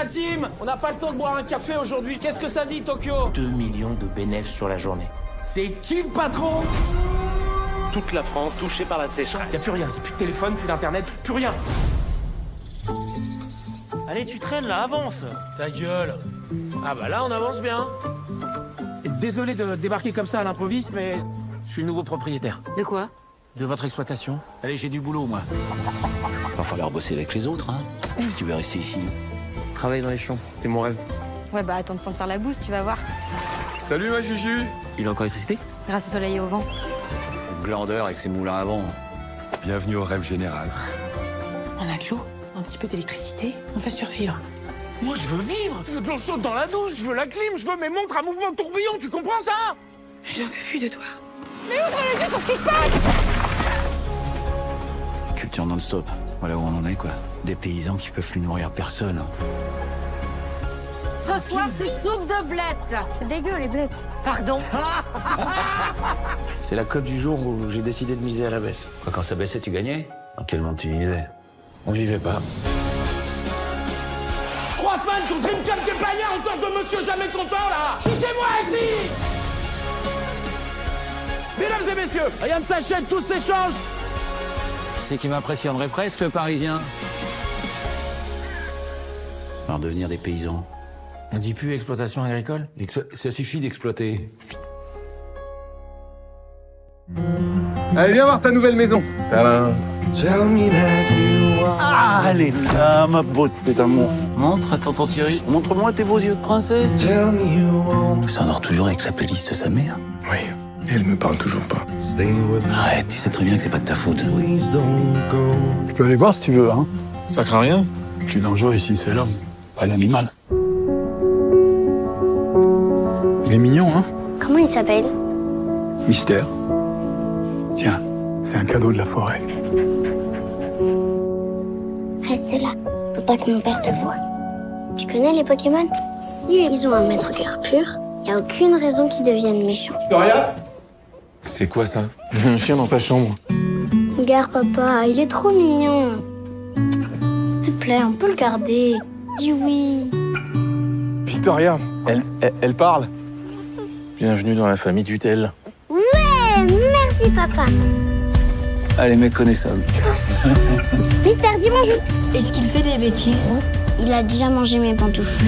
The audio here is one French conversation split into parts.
la team! On n'a pas le temps de boire un café aujourd'hui. Qu'est-ce que ça dit, Tokyo? 2 millions de bénéfices sur la journée. C'est qui le patron? Toute la France touchée par la sécheresse. Y'a plus rien, y'a plus de téléphone, plus d'internet, plus rien. Allez, tu traînes là, avance. Ta gueule. Ah bah là, on avance bien. Désolé de débarquer comme ça à l'improviste, mais je suis le nouveau propriétaire. De quoi? De votre exploitation. Allez, j'ai du boulot, moi. Va falloir bosser avec les autres, hein, si tu veux rester ici. Travailler dans les champs, c'est mon rêve. Ouais, bah attends de sentir la bouse, tu vas voir. Salut ma chuchu. Il a encore l'électricité? Grâce au soleil et au vent. Glandeur avec ses moulins à vent. Bienvenue au rêve général. On a de l'eau, un petit peu d'électricité, on peut survivre. Moi, je veux vivre. Je veux de l'eau chaude dans la douche, je veux la clim, je veux mes montres à mouvement de tourbillon, tu comprends ça? J'en peux plus de toi. Mais ouvre les yeux sur ce qui se passe! Culture non-stop. Voilà où on en est, quoi. Des paysans qui peuvent plus nourrir personne. Ce soir, c'est soupe de blettes. C'est dégueu, les blettes. Pardon? C'est la cote du jour où j'ai décidé de miser à la baisse. Quand ça baissait, tu gagnais? Dans quel monde tu vivais? On vivait pas. 3 semaines sur Dreamcam des bagnards en sorte de monsieur jamais content, là! Chichez-moi ici! Mesdames et messieurs, rien ne s'achète, tout s'échange! C'est qui m'impressionnerait presque, le Parisien. Alors devenir des paysans. On dit plus exploitation agricole? Ça suffit d'exploiter. Allez, viens voir ta nouvelle maison. Tadam. Ah, elle est là, ma beauté d'amour. Montre à tonton Thierry. Montre-moi tes beaux yeux de princesse. Ça dort toujours avec la playlist de sa mère. Oui, et elle me parle toujours pas. Arrête, tu sais très bien que c'est pas de ta faute. Tu peux aller voir si tu veux, hein. Ça craint rien. Le plus dangereux ici, c'est l'homme, pas l'animal. Il est mignon, hein. Comment il s'appelle? Mystère. Tiens, c'est un cadeau de la forêt. Reste là, faut pas que mon père te voie. Tu connais les Pokémon? Si ils ont un maître cœur pur, y a aucune raison qu'ils deviennent méchants. C'est quoi ça? Il y a un chien dans ta chambre. Regarde papa, il est trop mignon. S'il te plaît, on peut le garder. Dis oui. Victoria, elle parle. Bienvenue dans la famille Dutel. Ouais, merci papa. Allez, mec connaissable. Mister, dis bonjour. Est-ce qu'il fait des bêtises? Il a déjà mangé mes pantoufles.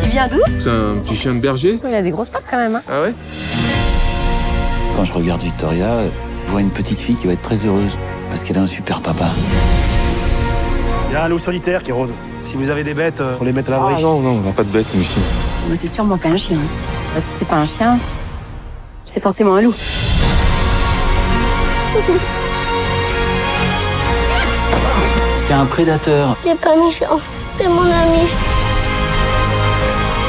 Il vient d'où? C'est un petit chien de berger? Il a des grosses pattes quand même, hein. Ah ouais? Quand je regarde Victoria, je vois une petite fille qui va être très heureuse. Parce qu'elle a un super papa. Il y a un loup solitaire qui rôde. Si vous avez des bêtes, on les met à l'abri. Ah non, on n'a pas de bête, nous ici. Bah, c'est sûrement pas un chien. Bah, si c'est pas un chien, c'est forcément un loup. C'est un prédateur. Il est pas méchant, c'est mon ami.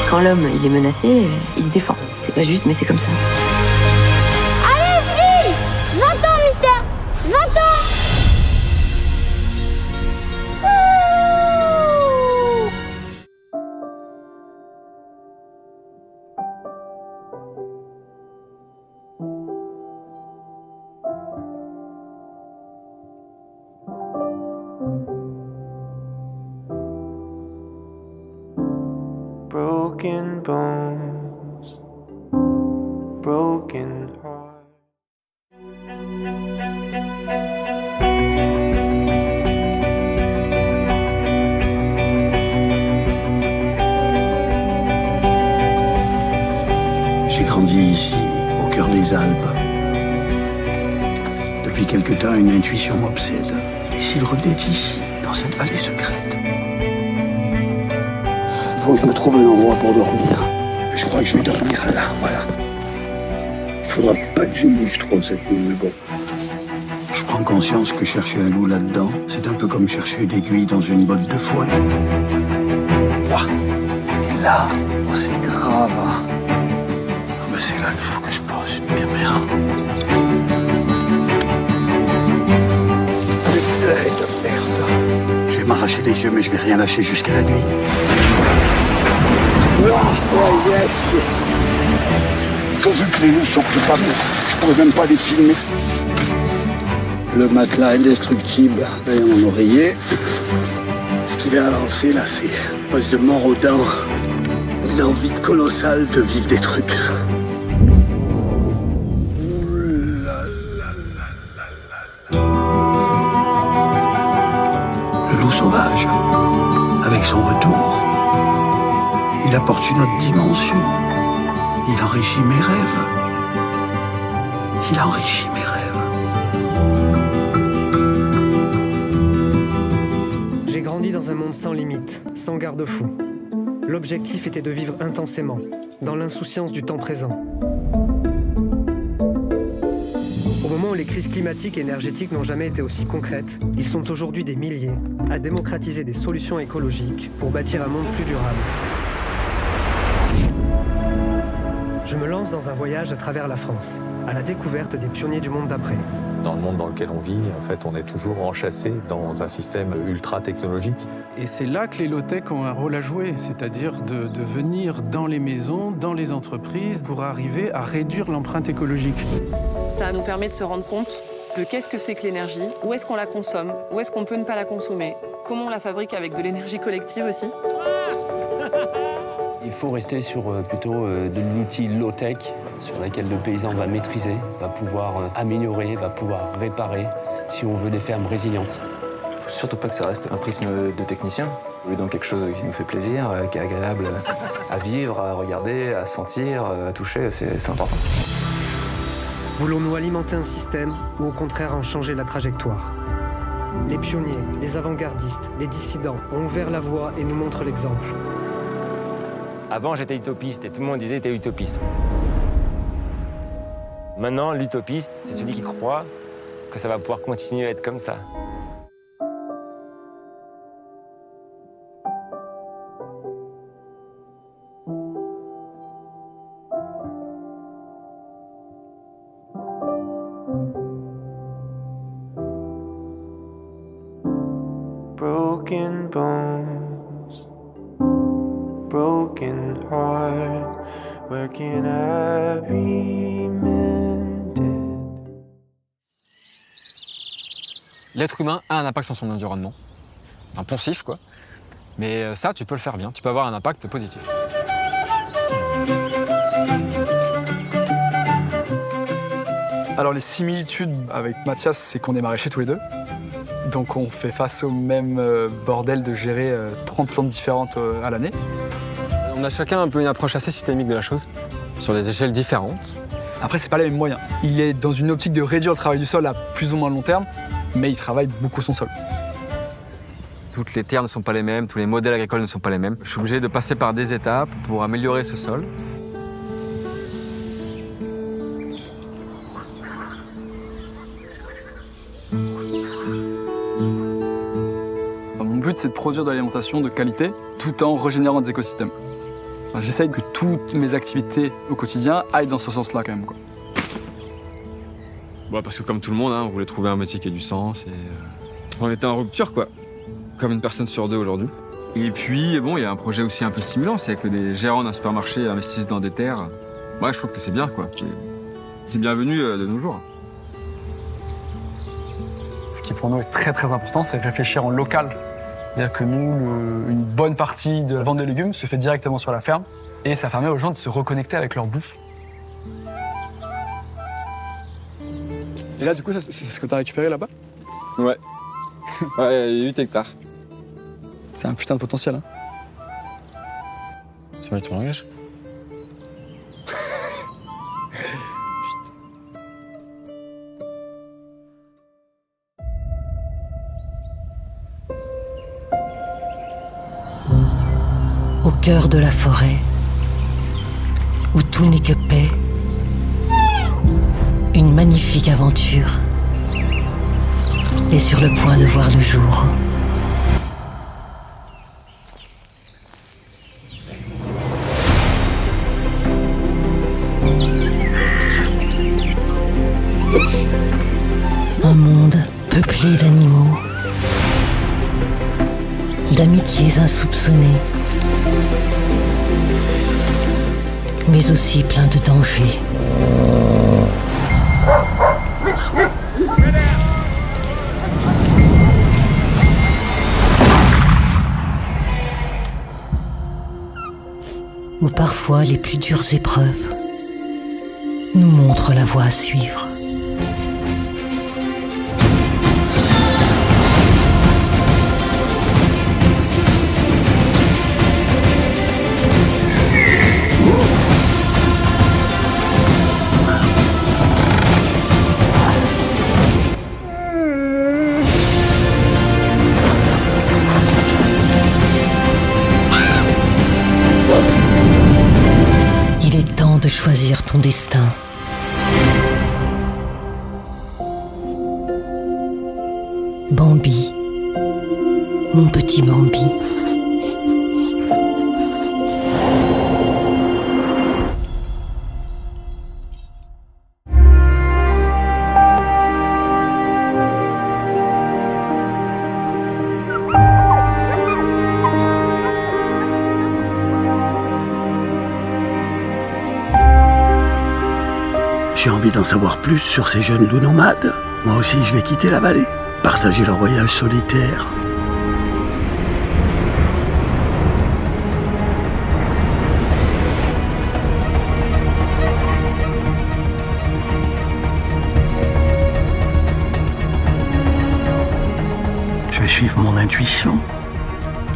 Quand l'homme il est menacé, il se défend. C'est pas juste, mais c'est comme ça. Allez, fille! 20 ans, Mister! 20 ans! Broken bones, broken heart. J'ai grandi ici, au cœur des Alpes. Depuis quelque temps, une intuition m'obsède. Et s'il revenait ici, dans cette vallée secrète? Il faut que je me trouve un endroit pour dormir. Je crois que je vais dormir là, voilà. Il faudra pas que je bouge trop cette nuit, mais bon. Je prends conscience que chercher un loup là-dedans, c'est un peu comme chercher une aiguille dans une botte de foin. Ouah. Et là, oh, c'est grave, hein. Ah ben c'est là qu'il faut que je pose une caméra. Putain de merde. Je vais m'arracher les yeux, mais je vais rien lâcher jusqu'à la nuit. Oh yes, yes. Pourvu que les loups sortent pas, je pourrais même pas les filmer. Le matelas indestructible, et mon oreiller. Ce qui va avancer là, c'est passe de mort aux dents, une envie colossale de vivre des trucs. Le loup sauvage, avec son retour, il apporte une autre dimension. Il enrichit mes rêves. Il enrichit mes rêves. J'ai grandi dans un monde sans limite, sans garde-fou. L'objectif était de vivre intensément, dans l'insouciance du temps présent. Au moment où les crises climatiques et énergétiques n'ont jamais été aussi concrètes, ils sont aujourd'hui des milliers à démocratiser des solutions écologiques pour bâtir un monde plus durable. Je me lance dans un voyage à travers la France, à la découverte des pionniers du monde d'après. Dans le monde dans lequel on vit, en fait, on est toujours enchâssé dans un système ultra technologique. Et c'est là que les low-tech ont un rôle à jouer, c'est-à-dire de venir dans les maisons, dans les entreprises, pour arriver à réduire l'empreinte écologique. Ça nous permet de se rendre compte de qu'est-ce que c'est que l'énergie, où est-ce qu'on la consomme, où est-ce qu'on peut ne pas la consommer, comment on la fabrique avec de l'énergie collective aussi. Il faut rester sur plutôt de l'outil low-tech, sur lequel le paysan va maîtriser, va pouvoir améliorer, va pouvoir réparer, si on veut des fermes résilientes. Il ne faut surtout pas que ça reste un prisme de technicien. On est dans quelque chose qui nous fait plaisir, qui est agréable à vivre, à regarder, à sentir, à toucher, c'est important. Voulons-nous alimenter un système ou au contraire en changer la trajectoire ? Les pionniers, les avant-gardistes, les dissidents ont ouvert la voie et nous montrent l'exemple. Avant, j'étais utopiste et tout le monde disait t'es utopiste. Maintenant, l'utopiste, c'est celui qui croit que ça va pouvoir continuer à être comme ça. Broken bones, broken heart, where can I be mended? L'être humain a un impact sur son environnement, un poncif quoi, mais ça tu peux le faire bien, tu peux avoir un impact positif. Alors les similitudes avec Mathias, c'est qu'on est maraîchers tous les deux. Donc on fait face au même bordel de gérer 30 plantes différentes à l'année. On a chacun un peu une approche assez systémique de la chose, sur des échelles différentes. Après, c'est pas les mêmes moyens. Il est dans une optique de réduire le travail du sol à plus ou moins long terme, mais il travaille beaucoup son sol. Toutes les terres ne sont pas les mêmes, tous les modèles agricoles ne sont pas les mêmes. Je suis obligé de passer par des étapes pour améliorer ce sol. Mon but, c'est de produire de l'alimentation de qualité tout en régénérant des écosystèmes. Enfin, j'essaye que toutes mes activités au quotidien aillent dans ce sens-là quand même, quoi. Bon, parce que comme tout le monde, on voulait trouver un métier qui ait du sens et on était en rupture, quoi. Comme une personne sur deux aujourd'hui. Et puis, bon, il y a un projet aussi un peu stimulant, c'est que des gérants d'un supermarché investissent dans des terres. Ouais, je trouve que c'est bien, quoi. C'est bienvenu de nos jours. Ce qui pour nous est très très important, c'est de réfléchir en local. C'est-à-dire que nous, une bonne partie de la vente de légumes se fait directement sur la ferme et ça permet aux gens de se reconnecter avec leur bouffe. Et là, du coup, c'est ce que tu as récupéré là-bas? Ouais. Ouais, 8 hectares. C'est un putain de potentiel, hein. Ça va être ton langage? Au cœur de la forêt, où tout n'est que paix, une magnifique aventure est sur le point de voir le jour. Un monde peuplé d'animaux, d'amitiés insoupçonnées, mais aussi plein de dangers. parfois les plus dures épreuves, nous montre la voie à suivre. Il est temps de choisir ton destin. Bambi, mon petit Bambi. J'ai envie d'en savoir plus sur ces jeunes loups nomades. Moi aussi, je vais quitter la vallée, partager leur voyage solitaire. Je vais suivre mon intuition.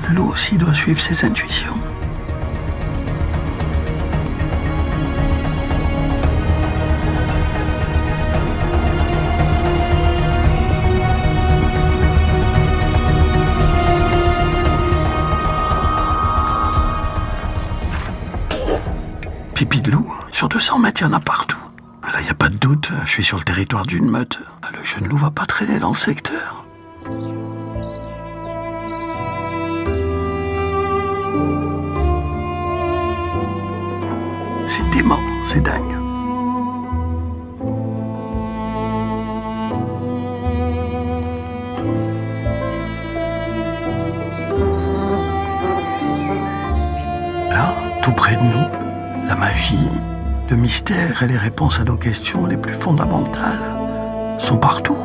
Le loup aussi doit suivre ses intuitions. Pipi de loup, sur 200 mètres, il y en a partout. Là, il n'y a pas de doute, je suis sur le territoire d'une meute. Le jeune loup va pas traîner dans le secteur. C'est dément, c'est dingue. Là, tout près de nous, la magie, le mystère et les réponses à nos questions les plus fondamentales sont partout.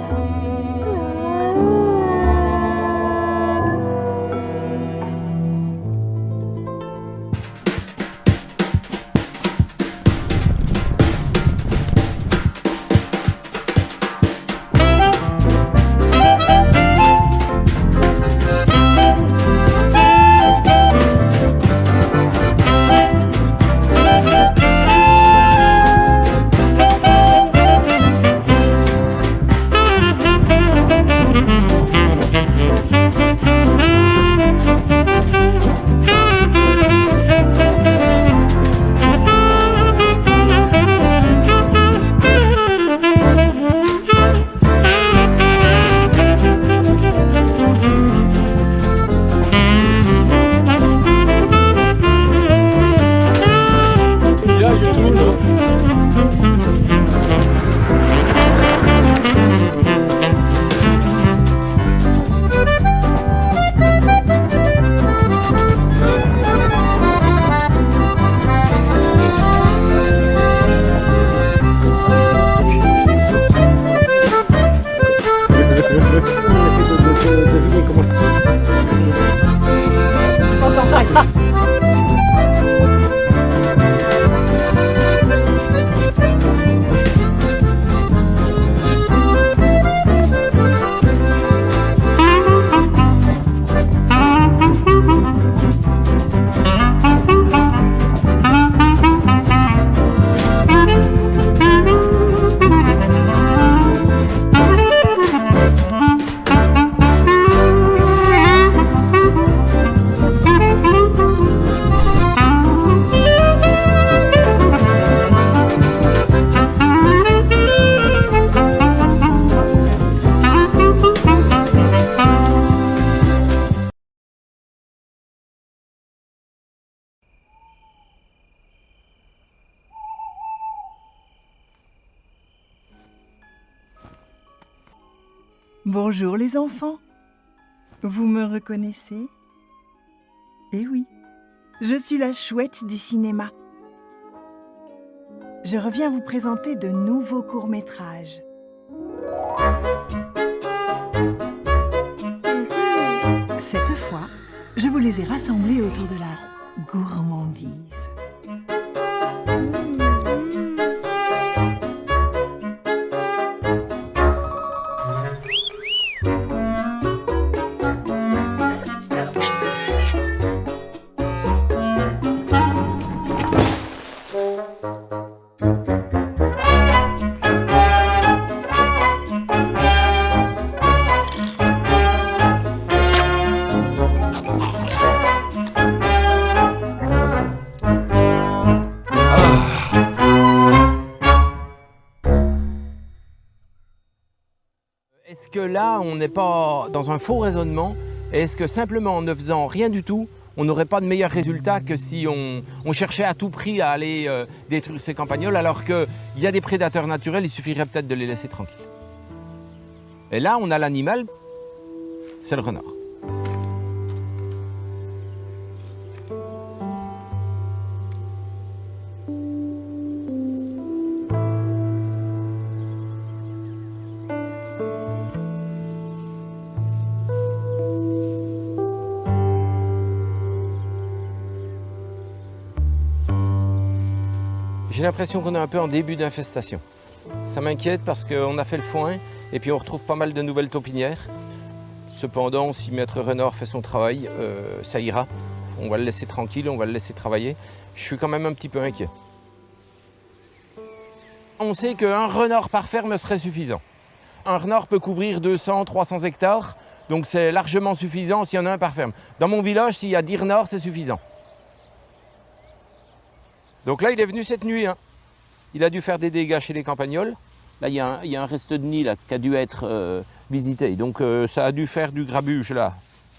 Bonjour les enfants. Vous me reconnaissez? Eh oui, je suis la chouette du cinéma. Je reviens vous présenter de nouveaux courts-métrages. Cette fois, je vous les ai rassemblés autour de la gourmandise. Est-ce que là, on n'est pas dans un faux raisonnement? Est-ce que simplement en ne faisant rien du tout, on n'aurait pas de meilleurs résultats que si on cherchait à tout prix à aller détruire ces campagnols, alors qu'il y a des prédateurs naturels, il suffirait peut-être de les laisser tranquilles. Et là, on a l'animal, c'est le renard. J'ai l'impression qu'on est un peu en début d'infestation. Ça m'inquiète parce qu'on a fait le foin et puis on retrouve pas mal de nouvelles taupinières. Cependant, si Maître Renard fait son travail, ça ira. On va le laisser tranquille, on va le laisser travailler. Je suis quand même un petit peu inquiet. On sait qu'un renard par ferme serait suffisant. Un renard peut couvrir 200, 300 hectares, donc c'est largement suffisant s'il y en a un par ferme. Dans mon village, s'il y a 10 renards, c'est suffisant. Donc là, il est venu cette nuit. Hein. Il a dû faire des dégâts chez les campagnols. Là, il y a un reste de nid là, qui a dû être visité. Donc ça a dû faire du grabuge là.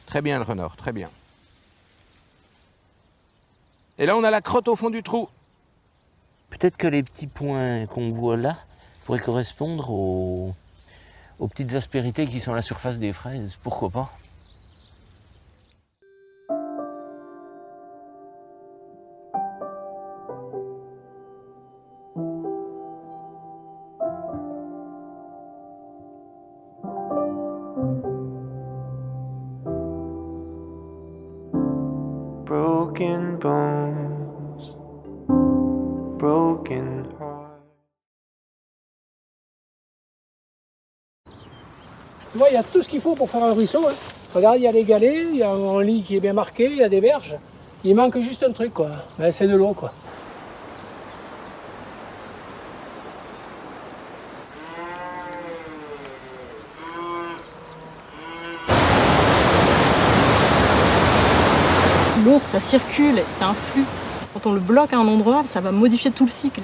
Très bien le renard, très bien. Et là, on a la crotte au fond du trou. Peut-être que les petits points qu'on voit là pourraient correspondre aux petites aspérités qui sont à la surface des fraises. Pourquoi pas? Broken bones, broken heart. Tu vois, il y a tout ce qu'il faut pour faire un ruisseau. Hein. Regarde, il y a les galets, il y a un lit qui est bien marqué, il y a des berges. Il manque juste un truc, quoi. Ben, c'est de l'eau, quoi. L'eau, ça circule, c'est un flux. Quand on le bloque à un endroit, ça va modifier tout le cycle.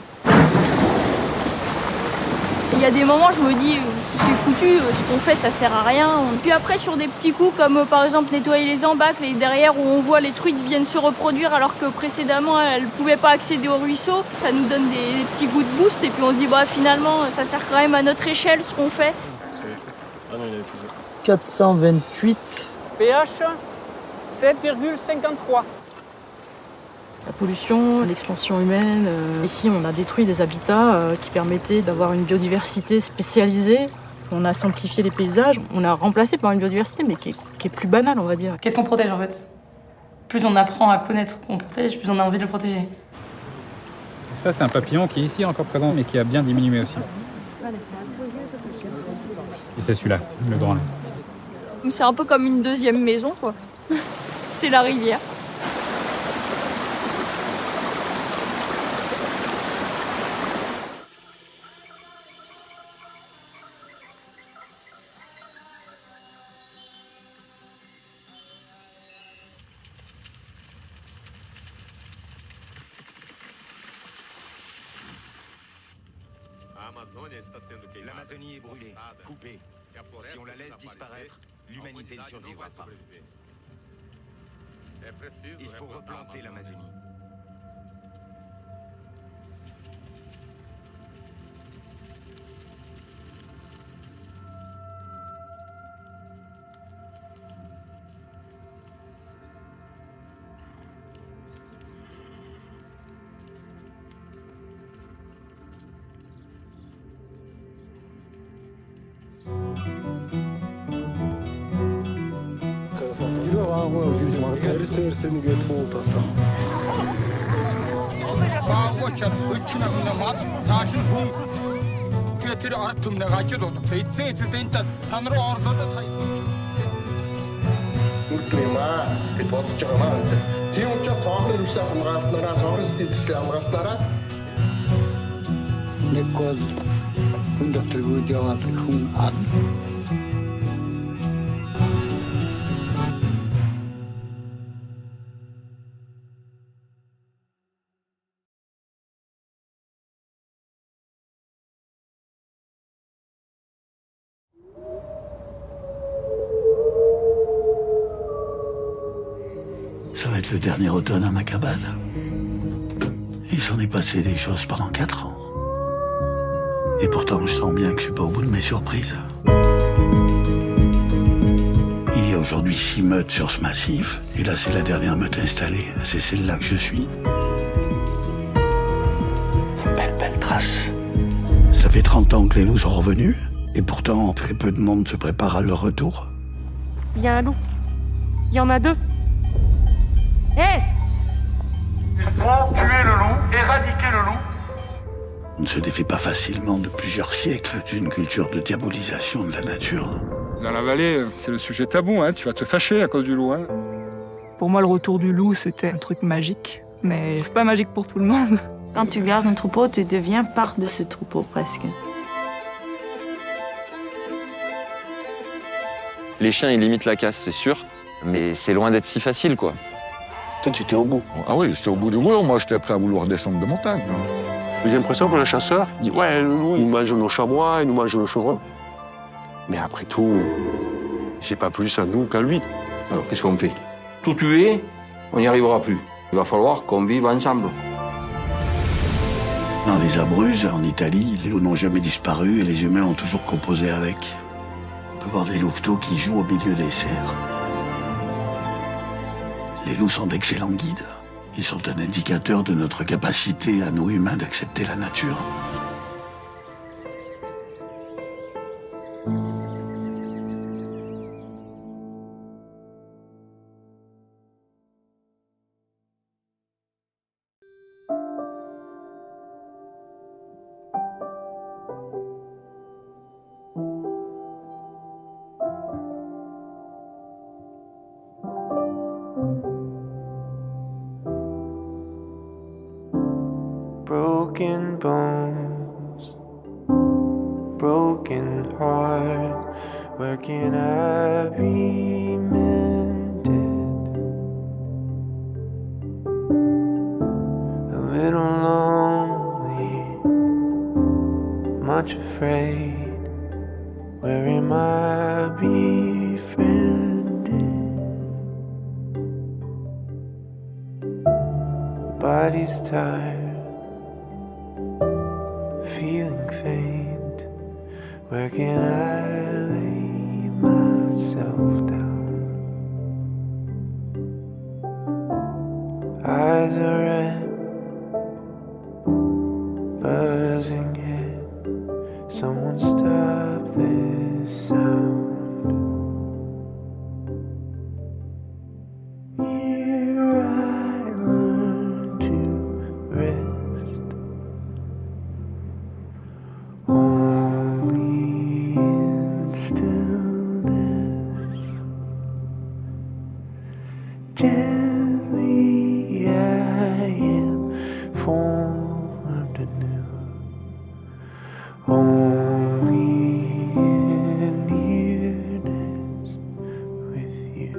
Il y a des moments, je me dis, c'est foutu, ce qu'on fait, ça sert à rien. Puis après, sur des petits coups, comme par exemple nettoyer les embâcles, et derrière où on voit les truites viennent se reproduire alors que précédemment, elles ne pouvaient pas accéder au ruisseau, ça nous donne des petits goûts de boost. Et puis on se dit, bah, finalement, ça sert quand même à notre échelle, ce qu'on fait. 428. pH 7,53. La pollution, l'expansion humaine. Ici, on a détruit des habitats qui permettaient d'avoir une biodiversité spécialisée. On a simplifié les paysages, on a remplacé par une biodiversité, mais qui est plus banale, on va dire. Qu'est-ce qu'on protège en fait? Plus on apprend à connaître ce qu'on protège, plus on a envie de le protéger. Ça, c'est un papillon qui est ici encore présent, mais qui a bien diminué aussi. Et c'est celui-là, le grand. C'est un peu comme une deuxième maison, quoi. C'est la rivière. L'Amazonie est brûlée, coupée. Si on la laisse disparaître, l'humanité ne survivra pas. Il faut replanter l'Amazonie. être le dernier automne à ma cabane. Il s'en est passé des choses pendant 4 ans. Et pourtant, je sens bien que je suis pas au bout de mes surprises. Il y a aujourd'hui 6 meutes sur ce massif. Et là, c'est la dernière meute installée. C'est celle-là que je suis. Belle trace. Ça fait 30 ans que les loups sont revenus. Et pourtant, très peu de monde se prépare à leur retour. Il y a un loup. Il y en a 2. Hé! Il faut tuer le loup, éradiquer le loup. On ne se défait pas facilement de plusieurs siècles d'une culture de diabolisation de la nature. Dans la vallée, c'est le sujet tabou, hein. Tu vas te fâcher à cause du loup. Hein. Pour moi, le retour du loup, c'était un truc magique. Mais c'est pas magique pour tout le monde. Quand tu gardes un troupeau, tu deviens part de ce troupeau presque. Les chiens, ils limitent la casse, c'est sûr. Mais c'est loin d'être si facile, quoi. Toi, tu étais au bout. Ah oui, j'étais au bout du mur. Moi, j'étais prêt à vouloir descendre de montagne. J'ai l'impression que le chasseur dit « Ouais, le loup, il mange nos chamois, il nous mange nos chevrons. » Mais après tout, c'est pas plus à nous qu'à lui. Alors, qu'est-ce qu'on fait? Tout tuer, on n'y arrivera plus. Il va falloir qu'on vive ensemble. Dans les Abruzzes, en Italie, les loups n'ont jamais disparu et les humains ont toujours composé avec. On peut voir des louveteaux qui jouent au milieu des cerfs. Les loups sont d'excellents guides. Ils sont un indicateur de notre capacité à nous humains d'accepter la nature. Broken bones, broken heart, where can I be mended? A little lonely, much afraid, where am I befriended? Body's tired, feeling faint, where can I lay myself down? Eyes are red, buzzing head, someone stop this sound. Here I learn to rest, only in stillness. Gently I am formed anew, only in nearness with you.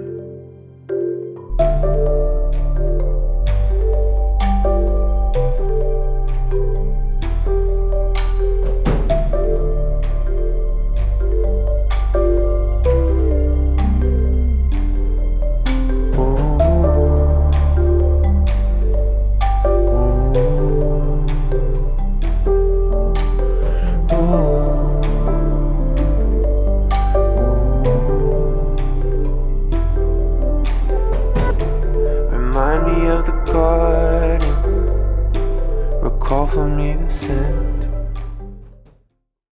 Remind me of the garden, recall for me the scent